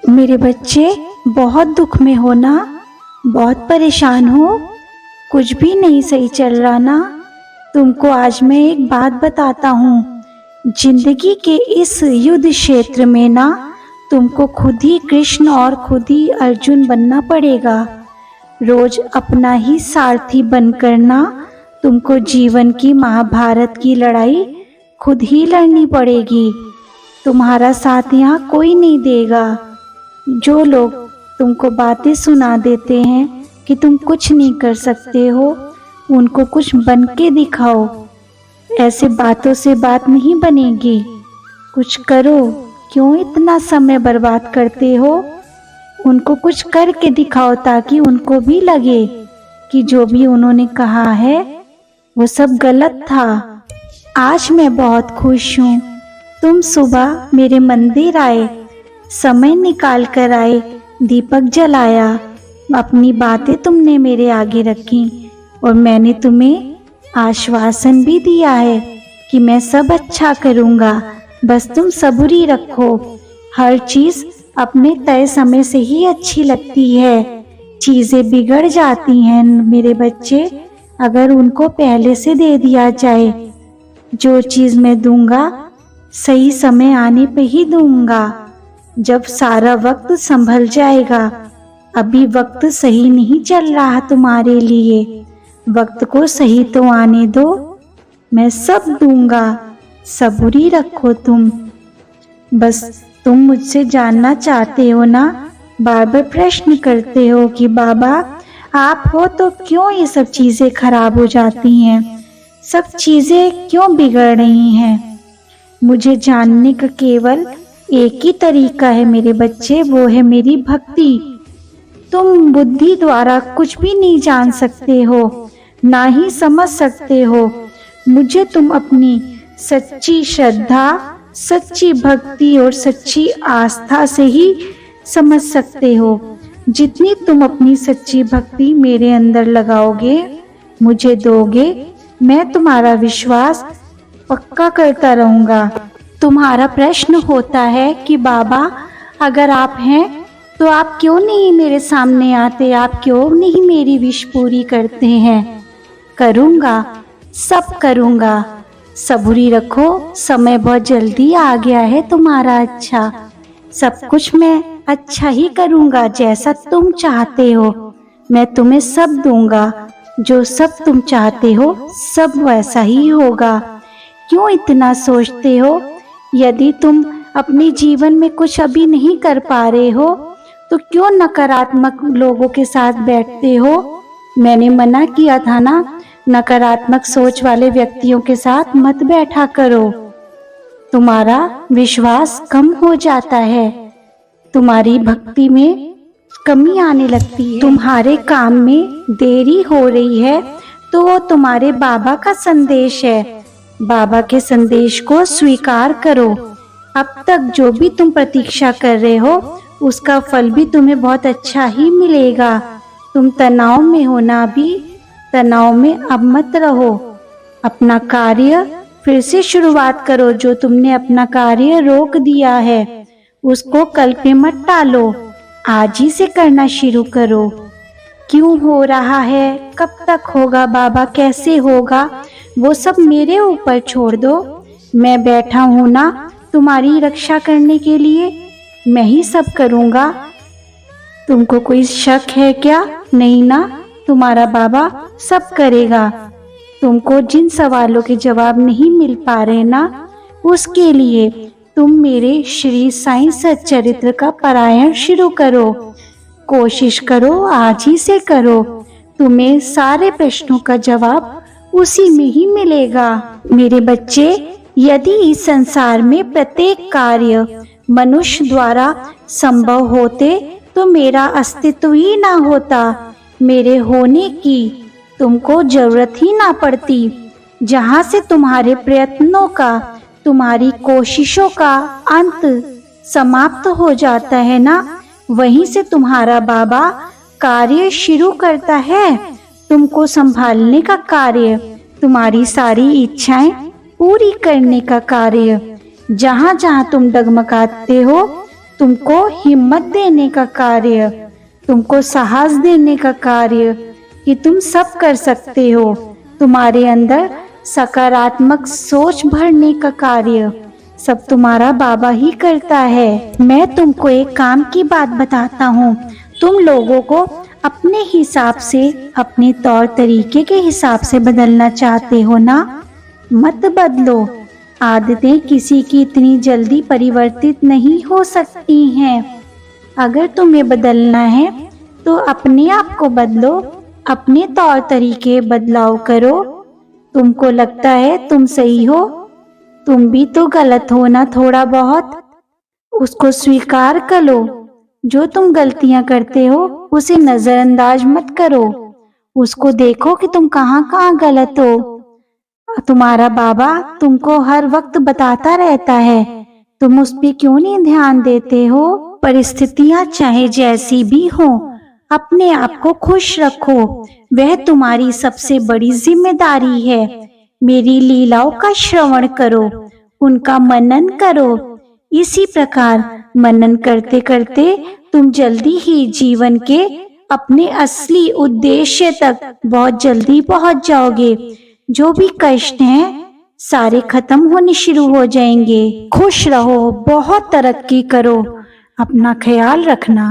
मेरे बच्चे, बहुत दुख में हो ना, बहुत परेशान हो, कुछ भी नहीं सही चल रहा ना। तुमको आज मैं एक बात बताता हूँ। जिंदगी के इस युद्ध क्षेत्र में ना तुमको खुद ही कृष्ण और खुद ही अर्जुन बनना पड़ेगा। रोज अपना ही सारथी बनकर ना तुमको जीवन की महाभारत की लड़ाई खुद ही लड़नी पड़ेगी। तुम्हारा साथ यहाँ कोई नहीं देगा। जो लोग तुमको बातें सुना देते हैं कि तुम कुछ नहीं कर सकते हो, उनको कुछ बन के दिखाओ। ऐसे बातों से बात नहीं बनेगी, कुछ करो। क्यों इतना समय बर्बाद करते हो? उनको कुछ करके दिखाओ ताकि उनको भी लगे कि जो भी उन्होंने कहा है वो सब गलत था। आज मैं बहुत खुश हूँ, तुम सुबह मेरे मंदिर आए, समय निकाल कर आए, दीपक जलाया, अपनी बातें तुमने मेरे आगे रखी और मैंने तुम्हें आश्वासन भी दिया है कि मैं सब अच्छा करूँगा। बस तुम सब्र ही रखो। हर चीज़ अपने तय समय से ही अच्छी लगती है। चीज़ें बिगड़ जाती हैं मेरे बच्चे, अगर उनको पहले से दे दिया जाए। जो चीज़ मैं दूंगा सही समय आने पे ही दूंगा, जब सारा वक्त संभल जाएगा। अभी वक्त सही नहीं चल रहा तुम्हारे लिए, वक्त को सही तो आने दो, मैं सब दूंगा। सब्र ही रखो तुम। बस तुम मुझसे जानना चाहते हो ना, बार बार प्रश्न करते हो कि बाबा आप हो तो क्यों ये सब चीज़ें खराब हो जाती हैं, सब चीज़ें क्यों बिगड़ रही हैं। मुझे जानने का केवल एक ही तरीका है मेरे बच्चे, वो है मेरी भक्ति। तुम बुद्धि द्वारा कुछ भी नहीं जान सकते हो, ना ही समझ सकते हो। मुझे तुम अपनी सच्ची श्रद्धा, सच्ची भक्ति और सच्ची आस्था से ही समझ सकते हो। जितनी तुम अपनी सच्ची भक्ति मेरे अंदर लगाओगे, मुझे दोगे, मैं तुम्हारा विश्वास पक्का करता रहूँगा। तुम्हारा प्रश्न होता है कि बाबा अगर आप हैं तो आप क्यों नहीं मेरे सामने आते, आप क्यों नहीं मेरी विश पूरी करते हैं। करूँगा, सब करूँगा। सब्र रखो, समय बहुत जल्दी आ गया है तुम्हारा। अच्छा, सब कुछ मैं अच्छा ही करूँगा, जैसा तुम चाहते हो मैं तुम्हें सब दूंगा। जो सब तुम चाहते हो सब वैसा ही होगा। क्यों इतना सोचते हो? यदि तुम अपने जीवन में कुछ अभी नहीं कर पा रहे हो तो क्यों नकारात्मक लोगों के साथ बैठते हो? मैंने मना किया था ना, नकारात्मक सोच वाले व्यक्तियों के साथ मत बैठा करो। तुम्हारा विश्वास कम हो जाता है, तुम्हारी भक्ति में कमी आने लगती है, तुम्हारे काम में देरी हो रही है तो वो तुम्हारे बाबा का संदेश है। बाबा के संदेश को स्वीकार करो। अब तक जो भी तुम प्रतीक्षा कर रहे हो उसका फल भी तुम्हें बहुत अच्छा ही मिलेगा। तुम तनाव में हो ना, अभी तनाव में अब मत रहो। अपना कार्य फिर से शुरुआत करो। जो तुमने अपना कार्य रोक दिया है उसको कल पे मत टालो, आज ही से करना शुरू करो। क्यों हो रहा है, कब तक होगा बाबा, कैसे होगा, वो सब मेरे ऊपर छोड़ दो। मैं बैठा हूँ ना तुम्हारी रक्षा करने के लिए, मैं ही सब करूँगा। तुमको कोई शक है क्या? नहीं ना, तुम्हारा बाबा सब करेगा। तुमको जिन सवालों के जवाब नहीं मिल पा रहे ना, उसके लिए तुम मेरे श्री साईं सच्चरित्र का पारायण शुरू करो। कोशिश करो, आज ही से करो, तुम्हें सारे प्रश्नों का जवाब उसी में ही मिलेगा। मेरे बच्चे, यदि इस संसार में प्रत्येक कार्य मनुष्य द्वारा संभव होते तो मेरा अस्तित्व ही ना होता, मेरे होने की तुमको जरूरत ही ना पड़ती। जहाँ से तुम्हारे प्रयत्नों का, तुम्हारी कोशिशों का अंत समाप्त हो जाता है ना, वहीं से तुम्हारा बाबा कार्य शुरू करता है। तुमको संभालने का कार्य, तुम्हारी सारी इच्छाएं पूरी करने का कार्य। जहाँ जहाँ तुम डगमगाते हो तुमको हिम्मत देने का कार्य, तुमको साहस देने का कार्य कि तुम सब कर सकते हो, तुम्हारे अंदर सकारात्मक सोच भरने का कार्य सब तुम्हारा बाबा ही करता है। मैं तुमको एक काम की बात बताता हूँ, तुम लोगों को अपने हिसाब से, अपने तौर तरीके के हिसाब से बदलना चाहते हो ना, मत बदलो। आदतें किसी की इतनी जल्दी परिवर्तित नहीं हो सकती हैं। अगर तुम्हें बदलना है तो अपने आप को बदलो, अपने तौर तरीके बदलाव करो। तुमको लगता है तुम सही हो, तुम भी तो गलत हो ना थोड़ा बहुत, उसको स्वीकार कर लो। जो तुम गलतियां करते हो उसे नजरअंदाज मत करो, उसको देखो कि तुम कहाँ कहाँ गलत हो। तुम्हारा बाबा तुमको हर वक्त बताता रहता है, तुम उस पे क्यों नहीं ध्यान देते हो। परिस्थितियां चाहे जैसी भी हो, अपने आप को खुश रखो, वह तुम्हारी सबसे बड़ी जिम्मेदारी है। मेरी लीलाओं का श्रवण करो, उनका मनन करो। इसी प्रकार मनन करते करते तुम जल्दी ही जीवन के अपने असली उद्देश्य तक बहुत जल्दी पहुंच जाओगे। जो भी कष्ट हैं सारे खत्म होने शुरू हो जाएंगे। खुश रहो, बहुत तरक्की करो, अपना ख्याल रखना।